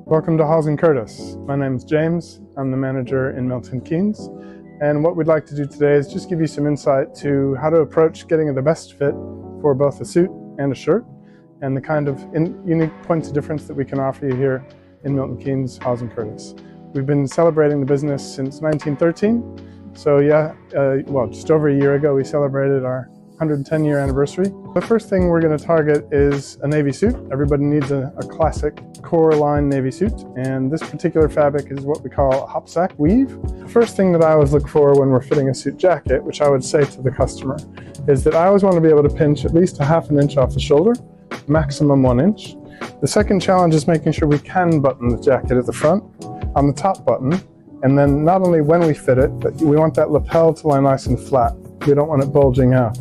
Welcome to Hawes Curtis. My name is James. I'm the manager in Milton Keynes. And what we'd like to do today is just give you some insight to how to approach getting the best fit for both a suit and a shirt, and the kind of unique points of difference that we can offer you here in Milton Keynes, Hawes Curtis. We've been celebrating the business since 1913. So just over a year ago, we celebrated our 110-year anniversary. The first thing we're going to target is a navy suit. Everybody needs a classic core line navy suit, and this particular fabric is what we call a hopsack weave. The first thing that I always look for when we're fitting a suit jacket, which I would say to the customer, is that I always want to be able to pinch at least a ½ inch off the shoulder, maximum 1 inch. The second challenge is making sure we can button the jacket at the front on the top button, and then not only when we fit it, but we want that lapel to lie nice and flat. We don't want it bulging out.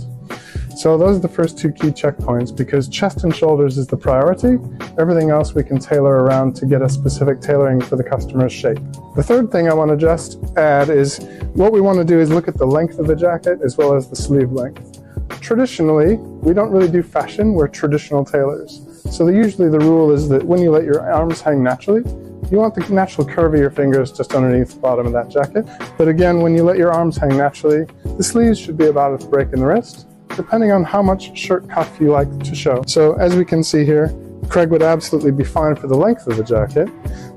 So those are the first two key checkpoints, because chest and shoulders is the priority. Everything else we can tailor around to get a specific tailoring for the customer's shape. The third thing I want to just add is what we want to do is look at the length of the jacket as well as the sleeve length. Traditionally, we don't really do fashion, we're traditional tailors. So usually the rule is that when you let your arms hang naturally, you want the natural curve of your fingers just underneath the bottom of that jacket. But again, when you let your arms hang naturally, the sleeves should be about a break in the wrist, depending on how much shirt cuff you like to show. So as we can see here, Craig would absolutely be fine for the length of the jacket.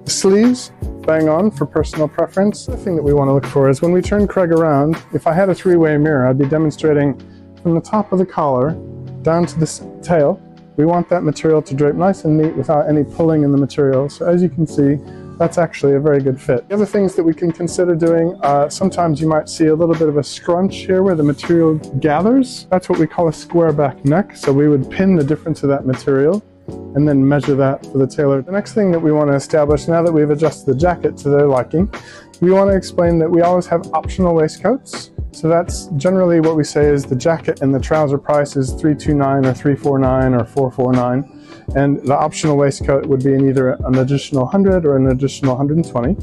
The sleeves, bang on for personal preference. The thing that we want to look for is when we turn Craig around, if I had a three-way mirror, I'd be demonstrating from the top of the collar down to the tail. We want that material to drape nice and neat without any pulling in the material. So as you can see, that's actually a very good fit. The other things that we can consider doing, sometimes you might see a little bit of a scrunch here where the material gathers. That's what we call a square back neck. So we would pin the difference of that material and then measure that for the tailor. The next thing that we want to establish, now that we've adjusted the jacket to their liking, we want to explain that we always have optional waistcoats. So that's generally what we say is the jacket and the trouser price is $329 or $349 or $449. And the optional waistcoat would be in either an additional 100 or an additional 120.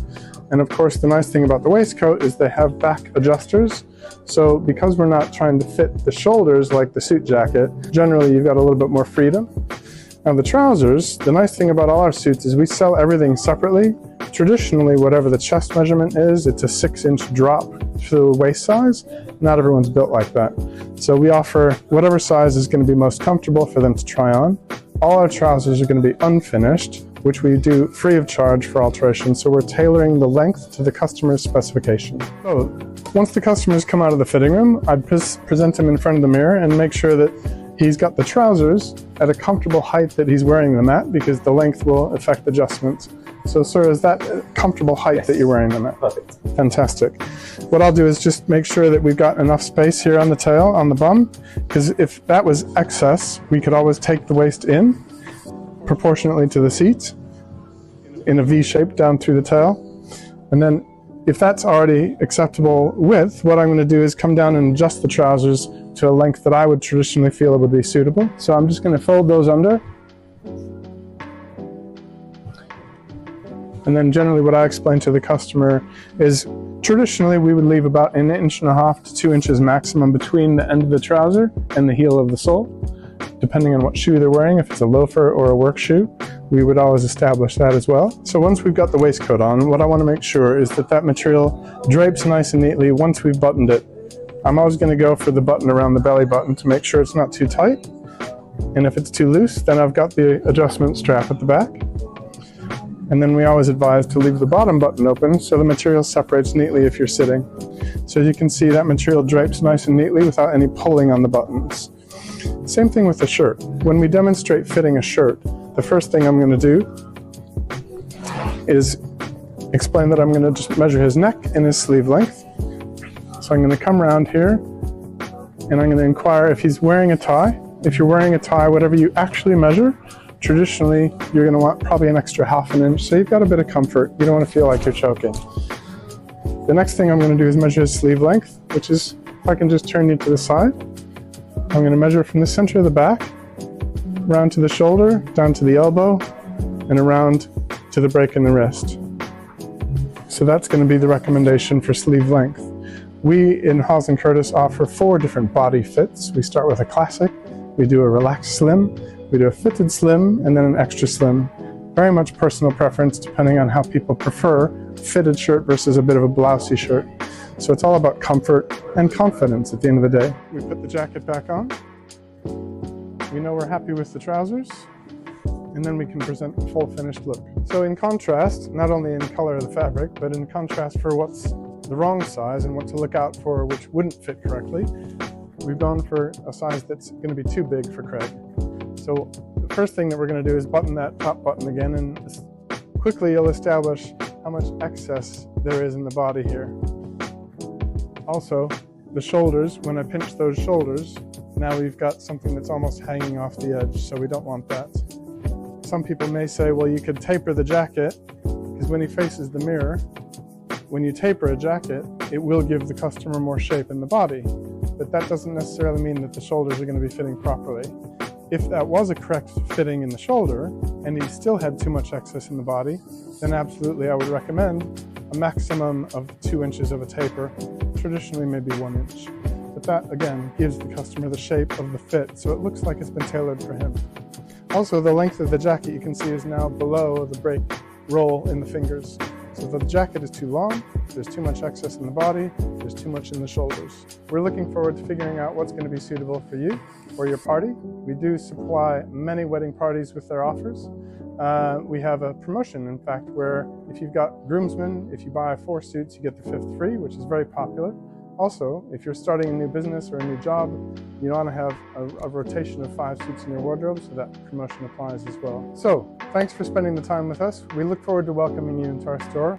And of course, the nice thing about the waistcoat is they have back adjusters. So because we're not trying to fit the shoulders like the suit jacket, generally you've got a little bit more freedom. Now the trousers, the nice thing about all our suits is we sell everything separately. Traditionally, whatever the chest measurement is, it's a 6-inch drop to the waist size. Not everyone's built like that. So we offer whatever size is going to be most comfortable for them to try on. All our trousers are going to be unfinished, which we do free of charge for alteration. So we're tailoring the length to the customer's specification. So once the customers come out of the fitting room, I'd present them in front of the mirror and make sure that he's got the trousers at a comfortable height that he's wearing them at, because the length will affect adjustments. So sir, is that a comfortable height that you're wearing them at? Perfect. Fantastic. What I'll do is just make sure that we've got enough space here on the tail, on the bum, because if that was excess, we could always take the waist in proportionately to the seat in a V shape down through the tail. And then if that's already acceptable width, what I'm going to do is come down and adjust the trousers to a length that I would traditionally feel it would be suitable. So I'm just going to fold those under. And then generally what I explain to the customer is traditionally we would leave about 1.5 inches to 2 inches maximum between the end of the trouser and the heel of the sole, depending on what shoe they're wearing. If it's a loafer or a work shoe, we would always establish that as well. So once we've got the waistcoat on, what I want to make sure is that that material drapes nice and neatly once we've buttoned it. I'm always going to go for the button around the belly button to make sure it's not too tight. And if it's too loose, then I've got the adjustment strap at the back. And then we always advise to leave the bottom button open so the material separates neatly if you're sitting. So you can see that material drapes nice and neatly without any pulling on the buttons. Same thing with the shirt. When we demonstrate fitting a shirt, the first thing I'm going to do is explain that I'm going to just measure his neck and his sleeve length. So I'm going to come around here and I'm going to inquire if he's wearing a tie. If you're wearing a tie, whatever you actually measure, traditionally you're going to want probably an extra ½ inch, so you've got a bit of comfort. You don't want to feel like you're choking. The next thing I'm going to do is measure his sleeve length, which is, if I can just turn you to the side, I'm going to measure from the center of the back, around to the shoulder, down to the elbow, and around to the break in the wrist. So that's going to be the recommendation for sleeve length. We in Hawes Curtis offer 4 different body fits. We start with a classic, we do a relaxed slim, we do a fitted slim, and then an extra slim. very much personal preference depending on how people prefer a fitted shirt versus a bit of a blousey shirt. So it's all about comfort and confidence at the end of the day. We put the jacket back on. We know we're happy with the trousers, and then we can present a full finished look. So in contrast, not only in color of the fabric, but in contrast for what's the wrong size and what to look out for which wouldn't fit correctly, we've gone for a size that's going to be too big for Craig. So the first thing that we're going to do is button that top button again, and quickly you'll establish how much excess there is in the body here. Also, the shoulders, when I pinch those shoulders, now we've got something that's almost hanging off the edge, so we don't want that. Some people may say, well, you could taper the jacket, because when he faces the mirror, when you taper a jacket, it will give the customer more shape in the body. But that doesn't necessarily mean that the shoulders are going to be fitting properly. If that was a correct fitting in the shoulder, and he still had too much excess in the body, then absolutely I would recommend a maximum of 2 inches of a taper, traditionally maybe 1 inch. But that, again, gives the customer the shape of the fit, so it looks like it's been tailored for him. Also, the length of the jacket you can see is now below the break roll in the fingers. So the jacket is too long, there's too much excess in the body, there's too much in the shoulders. We're looking forward to figuring out what's going to be suitable for you or your party. We do supply many wedding parties with their offers. We have a promotion, in fact, where if you've got groomsmen, if you buy 4 suits, you get the 5th free, which is very popular. Also, if you're starting a new business or a new job, you want to have a rotation of 5 suits in your wardrobe, so that promotion applies as well. So, thanks for spending the time with us. We look forward to welcoming you into our store.